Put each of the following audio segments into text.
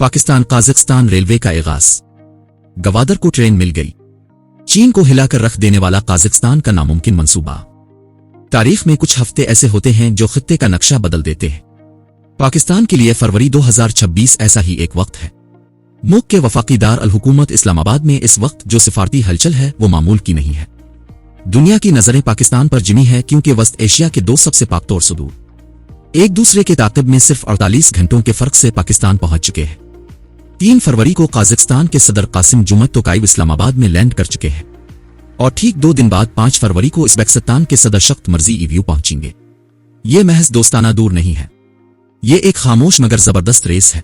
Pakistan काज़ाख्स्तान railway का आगाज। गवादर को ट्रेन मिल गई। चीन को हिलाकर रख देने वाला काज़ाख्स्तान का नामुमकिन मंसूबा। तारीख में कुछ हफ्ते ऐसे होते हैं जो खित्ते का नक्शा बदल देते हैं। पाकिस्तान के लिए फरवरी 2026 ऐसा ही एक वक्त है। मुल्क के वफाकी दार अल हुकूमत इस्लामाबाद में इस वक्त जो सिफारती हलचल है वो मामूल की नहीं है। दुनिया की नजरें पाकिस्तान पर जिमी है क्योंकि वस्त एशिया के दो सबसे पाकतोड़ सुदूर एक दूसरे के ताक़िब में सिर्फ 48 घंटों के फर्क से पाकिस्तान पहुंच चुके हैं। 3 फरवरी को काज़ाख्स्तान के सदर कासिम जुमत तोकाइब इस्लामाबाद में लैंड कर चुके हैं और ठीक 2 दिन बाद 5 फरवरी को उज़्बेकिस्तान के सदर शख्त मर्जी ईव्यू पहुंचेंगे। ये महज दोस्ताना दूर नहीं है, ये एक खामोश मगर जबरदस्त रेस है।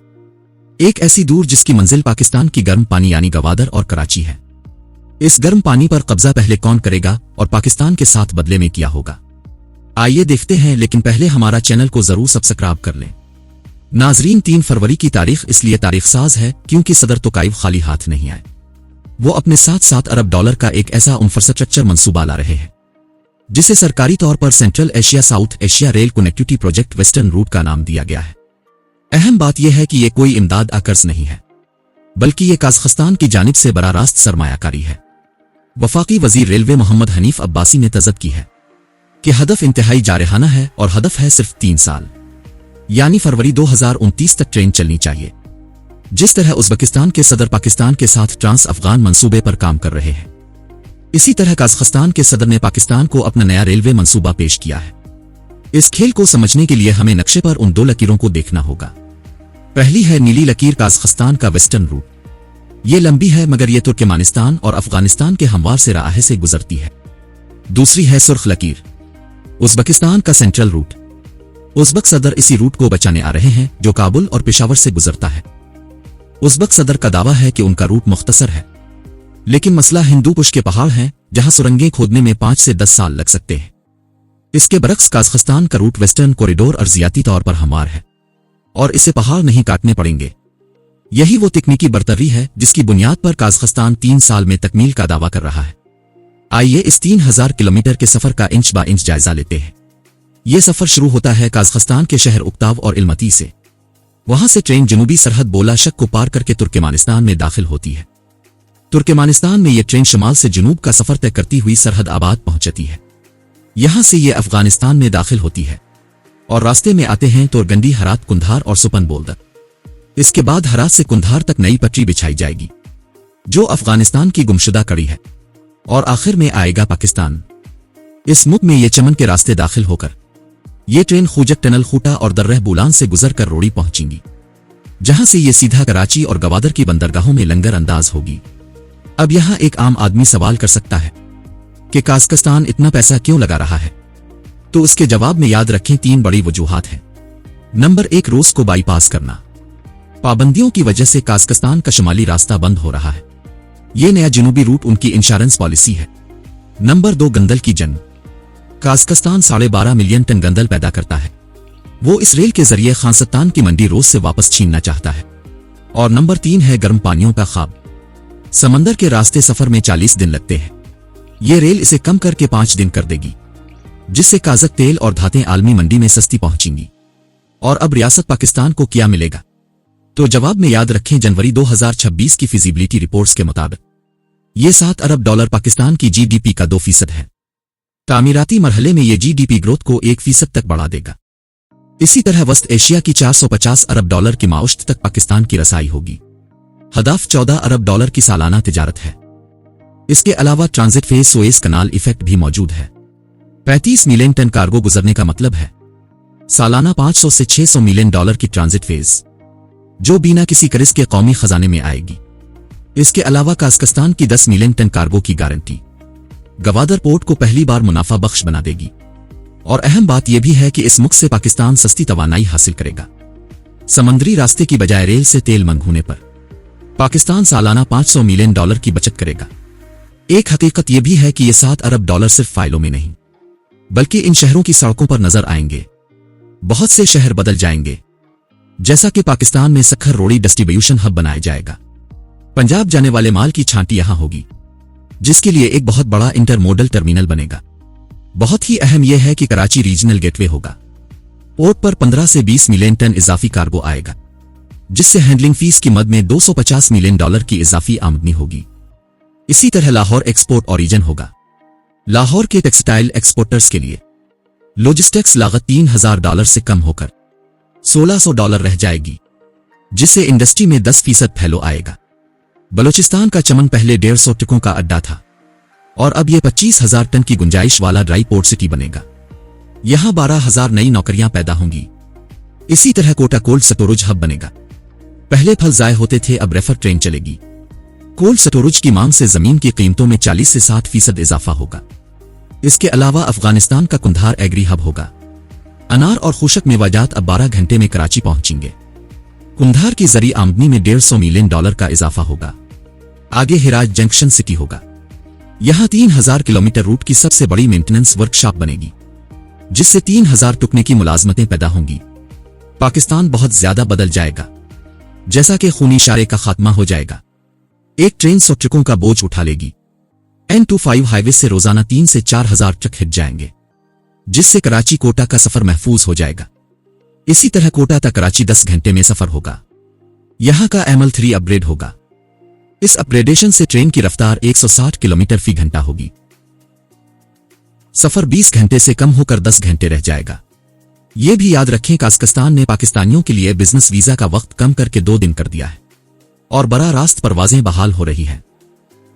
एक ऐसी दूर जिसकी मंजिल पाकिस्तान की गर्म पानी यानी गवादर और कराची है। इस गर्म पानी पर कब्जा पहले कौन करेगा और पाकिस्तान के साथ बदले में क्या होगा, आइए देखते हैं। लेकिन पहले हमारा चैनल को जरूर सब्सक्राइब कर लें। नाजरीन, 3 फरवरी की तारीख इसलिए तारीख साज है क्योंकि सदर तोकाइब खाली हाथ नहीं आए। वो अपने साथ $7 अरब का एक ऐसा इंफ्रास्ट्रक्चर मंसूबा ला रहे हैं जिसे सरकारी तौर पर central Asia south Asia rail connectivity project western root का नाम दिया गया है। अहम बात यह है कि यह कोई इमदाद कर्ज नहीं है, बल्कि यह काज़ाख्स्तान की जानिब से बराह रास्त सरमायाकारी है। वफाकी वजीर रेलवे मोहम्मद हनीफ अब्बासी ने तजद की है कि हदफ इंतहाई जारहाना है और हदफ है सिर्फ 3 साल यानी फरवरी 2029 तक ट्रेन चलनी चाहिए। जिस तरह उज़्बेकिस्तान के सदर पाकिस्तान के साथ ट्रांस अफगान मंसूबे पर काम कर रहे हैं, इसी तरह काज़ाख्स्तान के सदर ने पाकिस्तान को अपना नया रेलवे मंसूबा पेश किया है। इस खेल को समझने के लिए हमें नक्शे पर उन 2 लकीरों को देखना होगा। पहली है नीली लकीर, काज़ाख्स्तान का वेस्टर्न रूट। ये लंबी है मगर ये तुर्कमेनिस्तान और अफगानिस्तान के हमवार से राह से गुजरती है। दूसरी है सुर्ख लकीर, उज़्बेकिस्तान का सेंट्रल रूट। उज़्बेक सदर इसी रूट को बचाने आ रहे हैं जो काबुल और पेशावर से गुजरता है। उज़्बेक सदर का दावा है कि उनका रूट मुख्तसर है, लेकिन मसला हिंदू कुश के पहाड़ हैं जहां सुरंगें खोदने में 5 से 10 साल लग सकते हैं। इसके बरक्स काज़ाख्स्तान का रूट वेस्टर्न कॉरिडोर अर्जियाती तौर पर हमवार है और इसे पहाड़ नहीं काटने पड़ेंगे। यही वो तकनीकी बरतरी है जिसकी बुनियाद पर काज़ाख्स्तान 3 साल में तकमील का दावा कर रहा है। आइए इस 3000 किलोमीटर के सफर का इंच बा इंच जायजा लेते हैं। यह सफर शुरू होता है काज़ाख्स्तान के शहर उक्ताव और इल्मती से। वहां से ट्रेन जनूबी सरहद बोला शक को पार करके तुर्कमेनिस्तान में दाखिल होती है। तुर्कमेनिस्तान में यह ट्रेन शमाल से जनूब का सफर तय करती हुई सरहद आबाद पहुंचती है। यहां से यह अफगानिस्तान में दाखिल होती है और रास्ते में आते हैं तोरगंडी, हरात, कुंधार और सुपन बोल्दर। इसके बाद हरात से कुंधार तक नई पटरी बिछाई जाएगी जो अफगानिस्तान की गुमशुदा कड़ी है और आखिर में आएगा पाकिस्तान। इस मुल्क में ये चमन के रास्ते दाखिल होकर ये ट्रेन खूजक टनल, खूटा और दर्रह बुलान से गुजर कर रोड़ी पहुंचेंगी, जहां से ये सीधा कराची और गवादर की बंदरगाहों में लंगर अंदाज होगी। अब यहां एक आम आदमी सवाल कर सकता है कि काज़ाख्स्तान इतना पैसा क्यों लगा रहा है, तो उसके जवाब में याद रखें 3 बड़ी वजूहात हैं। नंबर 1, रूस को बाईपास करना। पाबंदियों की वजह से काज़ाख्स्तान का शुमाली रास्ता बंद हो रहा है। यह नया जनूबी रूट उनकी इंश्योरेंस पॉलिसी है। नंबर 2, गंदल की जंग। काज़ाख्स्तान 12.5 मिलियन टन गंदल पैदा करता है। वो इस रेल के जरिए खानसतान की मंडी रोज से वापस छीनना चाहता है। और नंबर 3 है गर्म पानियों का ख्वाब। समंदर के रास्ते सफर में 40 दिन लगते हैं, ये रेल इसे कम करके 5 दिन कर देगी, जिससे काज़क तेल और धातें आलमी मंडी में सस्ती पहुंचेंगी। और अब रियासत पाकिस्तान को क्या मिलेगा, तो जवाब में याद रखें जनवरी 2026 की फिजिबिलिटी रिपोर्ट्स के मुताबिक ये $7 अरब पाकिस्तान की GDP का 2% है। तामीराती मरहले में ये GDP ग्रोथ को 1% तक बढ़ा देगा। इसी तरह वस्त एशिया की $450 अरब की माउश्त तक पाकिस्तान की रसाई होगी। हदफ $14 अरब की सालाना तिजारत है। इसके अलावा ट्रांजिट फेज सुएज कनाल इफेक्ट भी मौजूद है। 35 मिलियन टन कार्गो गुजरने का मतलब है सालाना $500 से $600 मिलियन की ट्रांजिट फेज, जो बिना किसी कर्ज के कौमी खजाने में आएगी। इसके अलावा काज़ाख्स्तान की 10 मिलियन टन कार्गो की गारंटी गवादर पोर्ट को पहली बार मुनाफा बख्श बना देगी। और अहम बात यह भी है कि इस मुल्क से पाकिस्तान सस्ती तवानाई हासिल करेगा। समंदरी रास्ते की बजाय रेल से तेल मंगवाने पर पाकिस्तान सालाना $500 मिलियन की बचत करेगा। एक हकीकत यह भी है कि ये $7 अरब सिर्फ फाइलों में नहीं, बल्कि इन शहरों की सड़कों पर नजर आएंगे। बहुत से शहर बदल जाएंगे, जैसा कि पाकिस्तान में सखर रोड़ी डिस्ट्रीब्यूशन हब बनाया जाएगा। पंजाब जाने वाले माल की छांटी यहां होगी, जिसके लिए एक बहुत बड़ा इंटरमोडल टर्मिनल बनेगा। बहुत ही अहम यह है कि कराची रीजनल गेटवे होगा। पोर्ट पर 15 से 20 मिलियन टन इजाफी कार्गो आएगा, जिससे हैंडलिंग फीस की मद में $250 मिलियन की इजाफी आमदनी होगी। इसी तरह लाहौर एक्सपोर्ट ओरिजन होगा। लाहौर के टेक्सटाइल एक्सपोर्टर्स के लिए लॉजिस्टिक्स लागत $3000 से कम होकर $1600 रह जाएगी, जिससे इंडस्ट्री में 10% फैलो आएगा। बलूचिस्तान का चमन पहले 150 ट्रकों का अड्डा था और अब यह 25,000 टन की गुंजाइश वाला ड्राई पोर्ट सिटी बनेगा। यहां 12,000 नई नौकरियां पैदा होंगी। इसी तरह कोटा कोल्ड स्टोरेज हब बनेगा। पहले फल जाए होते थे, अब रेफर ट्रेन चलेगी। कोल्ड स्टोरेज की मांग से जमीन की कीमतों में 40 से 60% इजाफा होगा। इसके अलावा अफगानिस्तान का कुंधार एग्री हब होगा। अनार और खुशक मेवाजात अब 12 घंटे में कराची पहुंचेंगे। कुंधार की जरी आमदनी में $150 मिलियन का इजाफा होगा। आगे हिराज जंक्शन सिटी होगा। यहां 3000 किलोमीटर रूट की सबसे बड़ी मेंटेनेंस वर्कशॉप बनेगी, जिससे 3000 टुकने की मुलाजमतें पैदा होंगी। पाकिस्तान बहुत ज्यादा बदल जाएगा, जैसा कि खूनी इशारे का खात्मा हो जाएगा। एक ट्रेन 100 ट्रकों का बोझ उठा लेगी। N25 हाईवे से रोजाना 3 से 4,000 ट्रक हिट जाएंगे, जिससे कराची कोटा का सफर महफूज हो जाएगा। इसी तरह कोटा तक कराची 10 घंटे में सफर होगा। यहां का ML3 अपग्रेड होगा। इस अपग्रेडेशन से ट्रेन की रफ्तार 160 किलोमीटर फी घंटा होगी। सफर 20 घंटे से कम होकर 10 घंटे रह जाएगा। यह भी याद रखें, कजाकिस्तान ने पाकिस्तानियों के लिए बिजनेस वीजा का वक्त कम करके 2 दिन कर दिया है और बराह रास्त परवाजें बहाल हो रही हैं।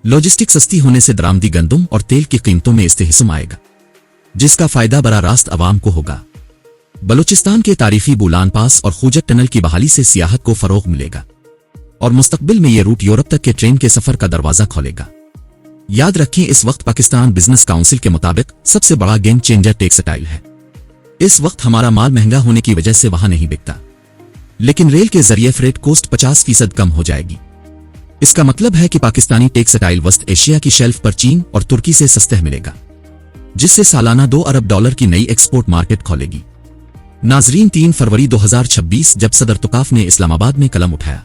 लॉजिस्टिक सस्ती होने से दरामदी गंदम और तेल की कीमतों में इस्तेहसाम आएगा, जिसका फायदा बराह रास्त अवाम को होगा। बलूचिस्तान के तारीखी बुलान पास और खूजक टनल की बहाली से सियाहत को फरोग मिलेगा और मुस्तकबिल में यह रूट यूरोप तक के ट्रेन के सफर का दरवाजा खोलेगा। याद रखें, इस वक्त पाकिस्तान बिजनेस काउंसिल के मुताबिक सबसे बड़ा गेम चेंजर टेक्सटाइल है। इस वक्त हमारा माल महंगा होने की वजह से वहां नहीं बिकता, लेकिन रेल के जरिए फ्रेट कॉस्ट 50% कम हो जाएगी। इसका मतलब है कि पाकिस्तानी टेक्सटाइल वेस्ट एशिया की शेल्फ पर चीन और तुर्की से सस्ते मिलेगा, जिससे सालाना $2 अरब की नई एक्सपोर्ट मार्केट खोलेगी। नाजरीन, 3 फरवरी 2026 जब सदर तुकाफ ने इस्लामाबाद में कलम उठाया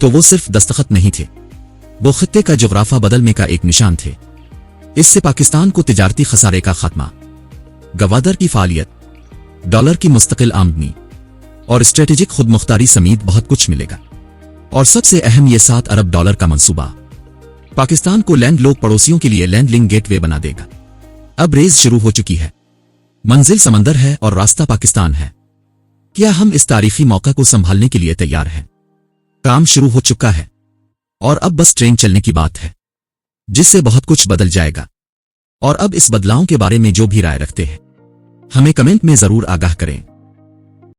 तो वो सिर्फ दस्तखत नहीं थे, वो खित्ते का जोग्राफा बदलने का एक निशान थे। इससे पाकिस्तान को तिजारती खसारे का खात्मा, गवादर की फालियत, डॉलर की मुस्तकिल आमदनी और स्ट्रेटेजिक खुदमुख्तारी समेत बहुत कुछ मिलेगा। और सबसे अहम, ये $7 अरब का मंसूबा पाकिस्तान को लैंड लोक पड़ोसियों के लिए लैंड लिंक गेटवे बना देगा। अब रेस शुरू हो चुकी है, मंजिल समंदर है और रास्ता पाकिस्तान है। क्या हम इस तारीखी मौका को संभालने के लिए तैयार हैं? काम शुरू हो चुका है और अब बस ट्रेन चलने की बात है, जिससे बहुत कुछ बदल जाएगा। और अब इस बदलाव के बारे में जो भी राय रखते हैं, हमें कमेंट में जरूर आगाह करें।